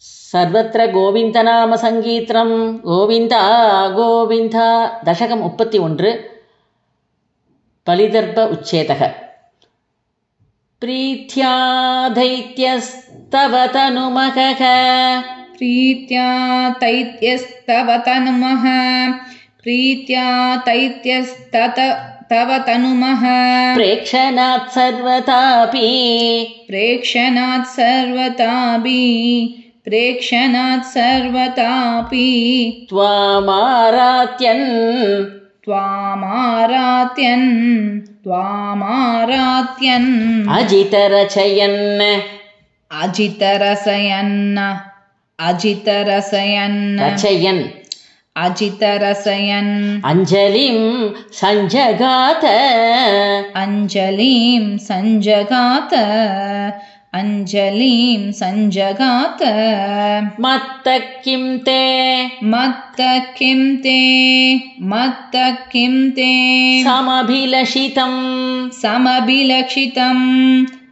सर्वत्र गोविन्दनाम सङ्कीर्तनं गोविन्द गोविन्द दशकं 31 बलिदर्भ उच्छेदः प्रीत्या दैत्यस्तव तनुमहः प्रीत्या दैत्यस्तव तनुमः प्रीत्या दैत्यस्तव तनुमः प्रेक्षणात् सर्वतापि त्वामारात्यन् अजितरसयन् अंजलिं संजगात मत्त किं ते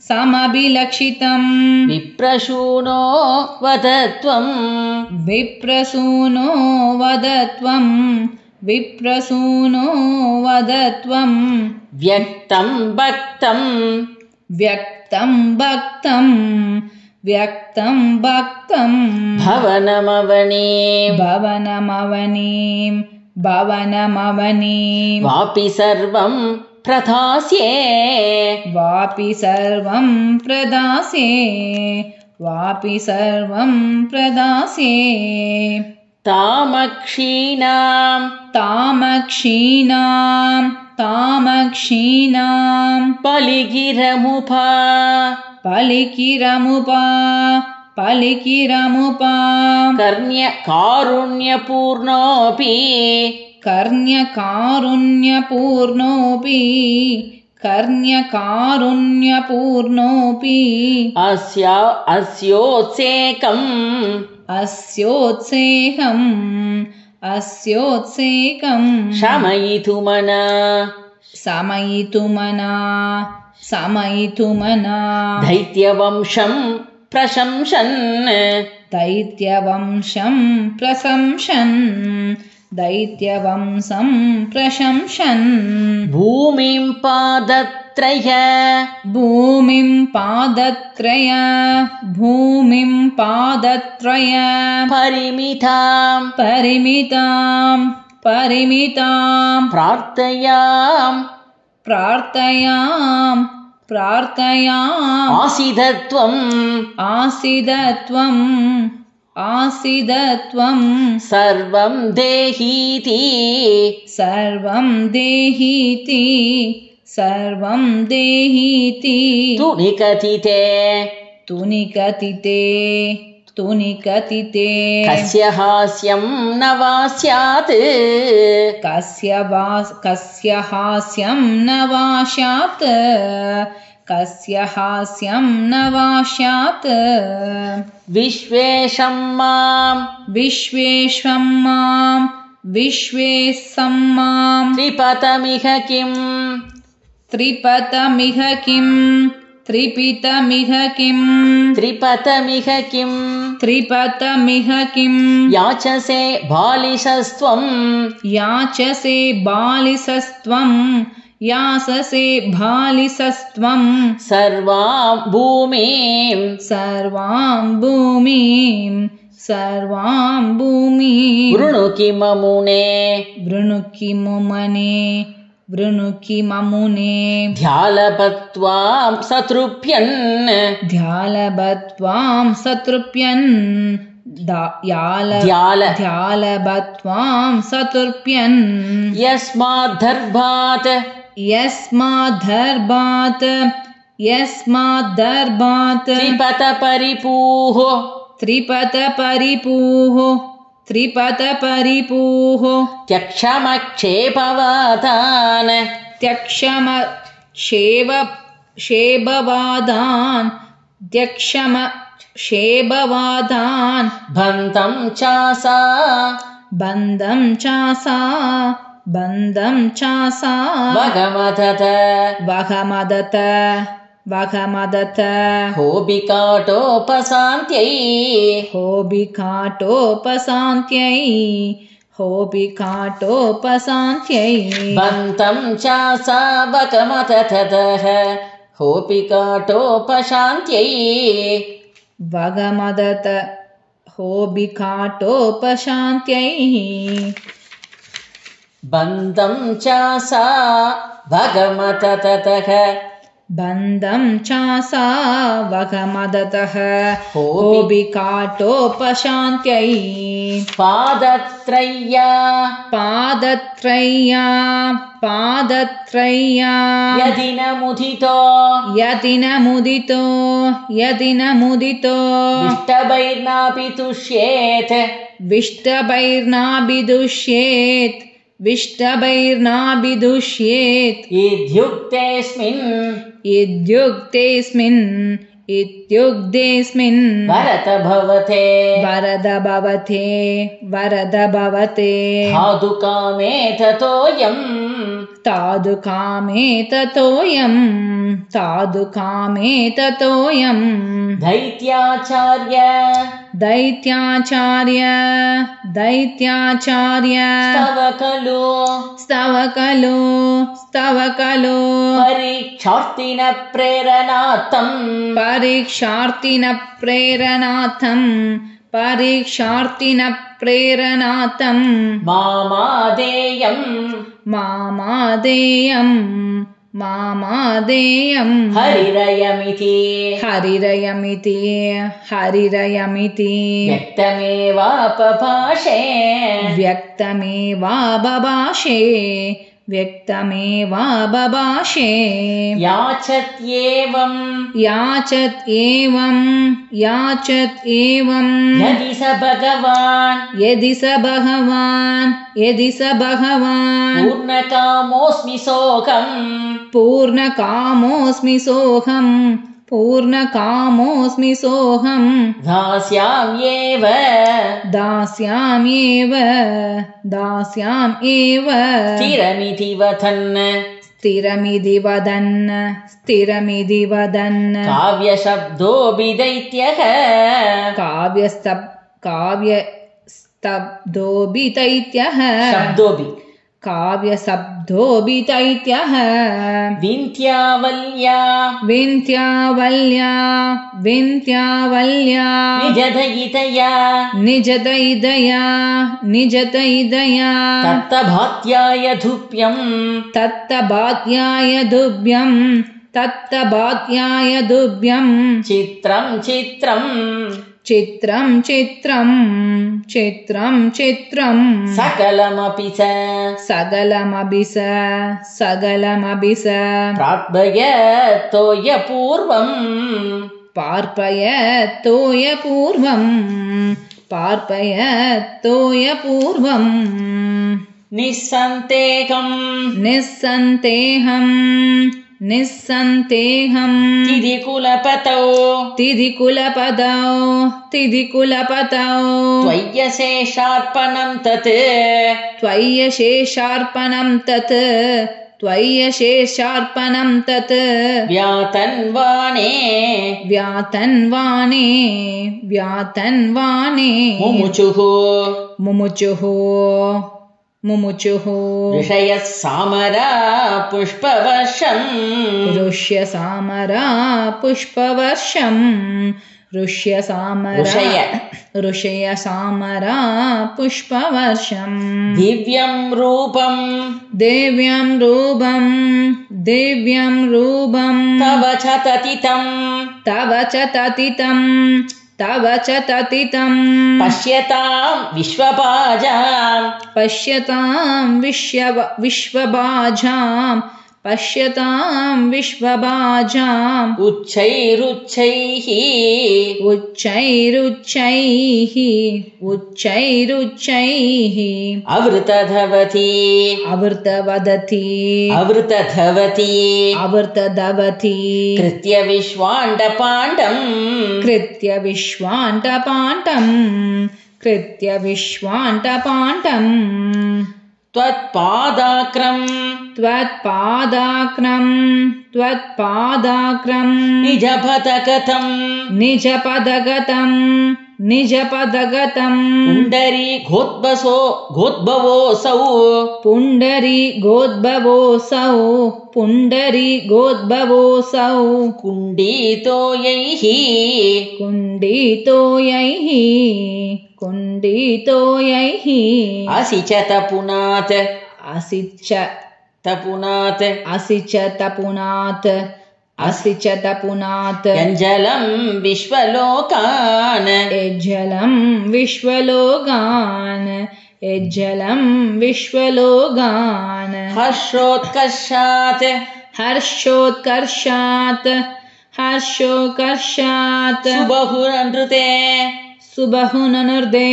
समभिलक्षितं विप्रसूनो वदत्वं व्यक्तं भक्तं भवनमवनीं वापि सर्वं प्रदास्ये तामक्षीणां पलिकिरमुपा कर्ण्यकारुण्यपूर्णोऽपि अस्योत्सेकं शमयितुमना दैत्यवंशं प्रशंसन् भूमिं पादत्रय परिमितां प्रार्थयाम् आसीदत्वं सर्वं देहीति तुनिकतिते कस्य हास्यं न वा स्यात् विश्वेशं मां त्रिपतमिह किं याचसे बालिसस्त्वं सर्वां भूमिं वृणुकि ममुने ध्यालबत्वां सतृप्यन् यस्माद्धर्भात् त्रिपतपरिपूः त्यक्षमक्षेपवादान् बन्धं चासा वगमदत वघमदत होबिकाटोपशान्त्यै होबिकाटोपशान्त्यै बन्तं चासा वगमत ततः होबिकाटोपशान्त्यै वगमदत होबिकाटोपशान्त्यै बन्धं चासा वगमत ततः बन्धं चासा वघमदतः होबिकाटोपशान्त्यै पादत्रय्या यदि न मुदितो विष्टभैर्नाभिदुष्येत् इत्युक्तेऽस्मिन् वरद भवते तादुकामे ततोऽयम् दैत्याचार्य स्तव खलु परीक्षार्थिन प्रेरणार्थं मामादेयम् हरिरयमिति व्यक्तमेवाबभाषे याचत् एवं यदि स भगवान् पूर्णकामोऽस्मि सोऽहम् दास्याम्येव स्थिरमिति वदन् काव्यशब्दोऽपि दैत्यः काव्यशब्दोऽपि दैत्यः विन्त्यावल्या निजदयिदया तत्तभात्याय दुभ्यं चित्रं सकलमपि स पार्पयतोयपूर्वम् निस्सन्देहम् तिधिकुलपतौ त्वय्यशेषार्पणं तत् व्यातन्वाणे मुमुचुः ऋषयः सामरा पुष्पवर्षम् दिव्यं रूपं तव च ततितं पश्यतां विश्वभाजाम् उच्चैरुच्चैः अवृतधवति कृत्य विश्वाण्डपाण्डम् त्वत्पादाक्रं त्वत्पादाक्रं निजपदगतं पुण्डरीकोद्भवोऽसौ कुण्डितो यैः असि च तपुनात् यज्जलं विश्वलोकान् हर्षोत्कर्षात् सुबहुननुर्दे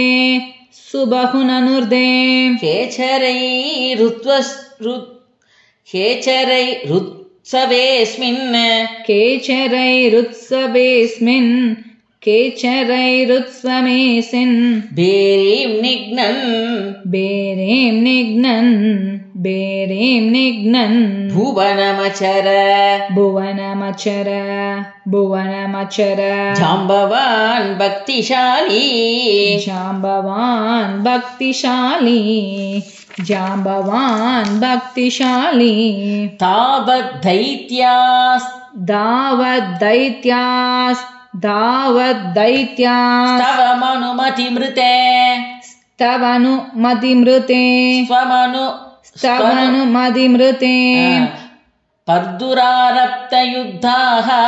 केचरैरुत्सवेऽस्मिन् बेरीं निघ्नन् भुवनमचर जाम्बवान् भक्तिशाली तावदैत्यास्तवमनुमतिमृते बर्दुरारब्धयुक्ताः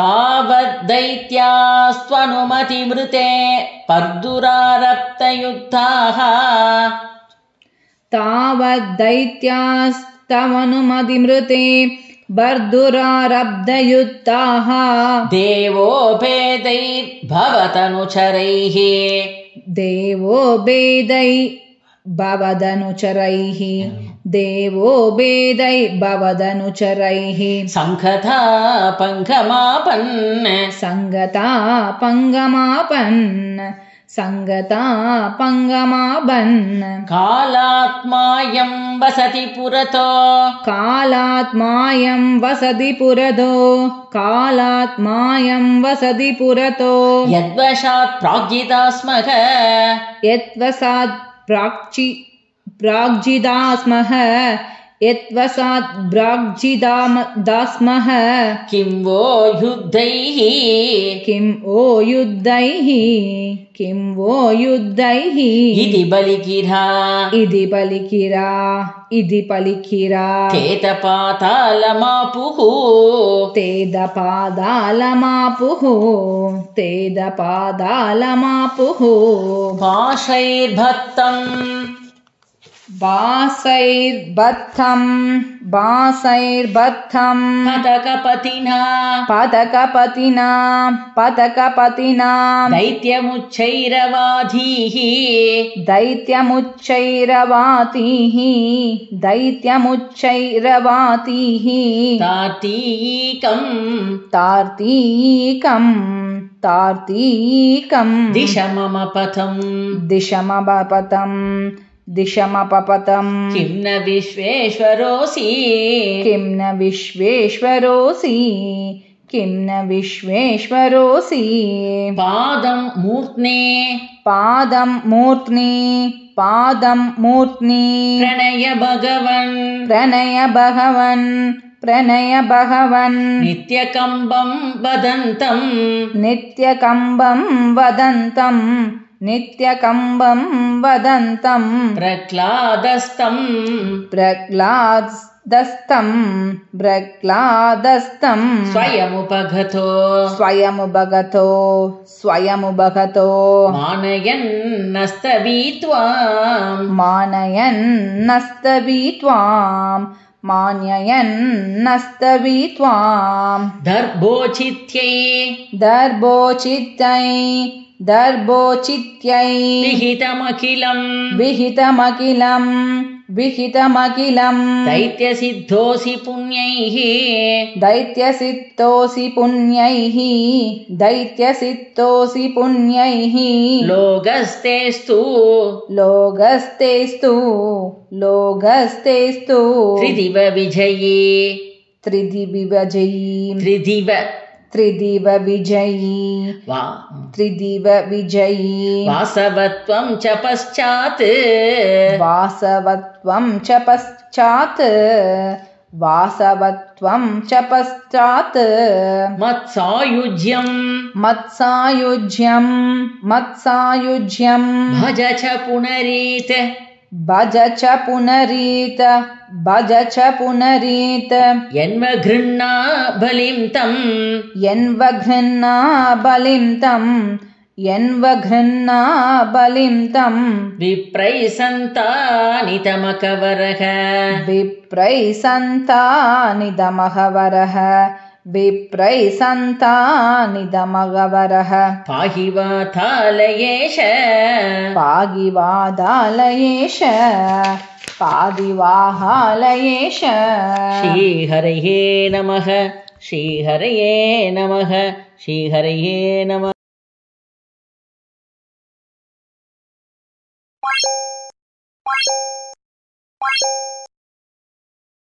तावदैत्यास्त्वनुमतिमृते बर्दुरारब्धयुक्ताः देवोभेदैर्भवदनुचरैः सङ्गतापङ्गमापन् कालात्मायं वसति पुरतो यद्वशात् प्राग्जिदास्मः किं वो युद्धैः इति पलिकिरा तेदपादालमापुः बासैर्बद्धं पदकपतिना दैत्यमुच्चैरवातीः तार्तीकं दिशमपपतं किं न विश्वेश्वरोऽसि पादं मूर्ध्नि प्रणय भगवन् नित्यकम्बं वदन्तं प्रह्लादस्तं स्वयमुपगतो मानयन्नस्तवीत्वां दर्भोचित्यै विहितमखिलं विहितमखिलम् दैत्यसिद्धोऽसि पुण्यैः दैत्यसिद्धोऽसि पुण्यैः दैत्यसिद्धोऽसि पुण्यैः लोगस्तेस्तु लोगस्तेस्तु लोगस्तेस्तु त्रिदिव विजयी त्रिदिव विजयी त्रिदिव विजयी वासवत्वं च पश्चात् वासवत्वं च पश्चात् वासवत्वं च पश्चात् मत्सायुज्यं मत्सायुज्यं भज च पुनरीत भज च पुनरीत यन्वघृण्णा बलिं तं यन्वघृण्णा बलिं तं विप्रैः सन्तानितमकवरः विप्रैः पाहि वातालयेश पादिवाहालयेश श्रीहरये नमः श्रीहरये नमः श्रीहरये नमः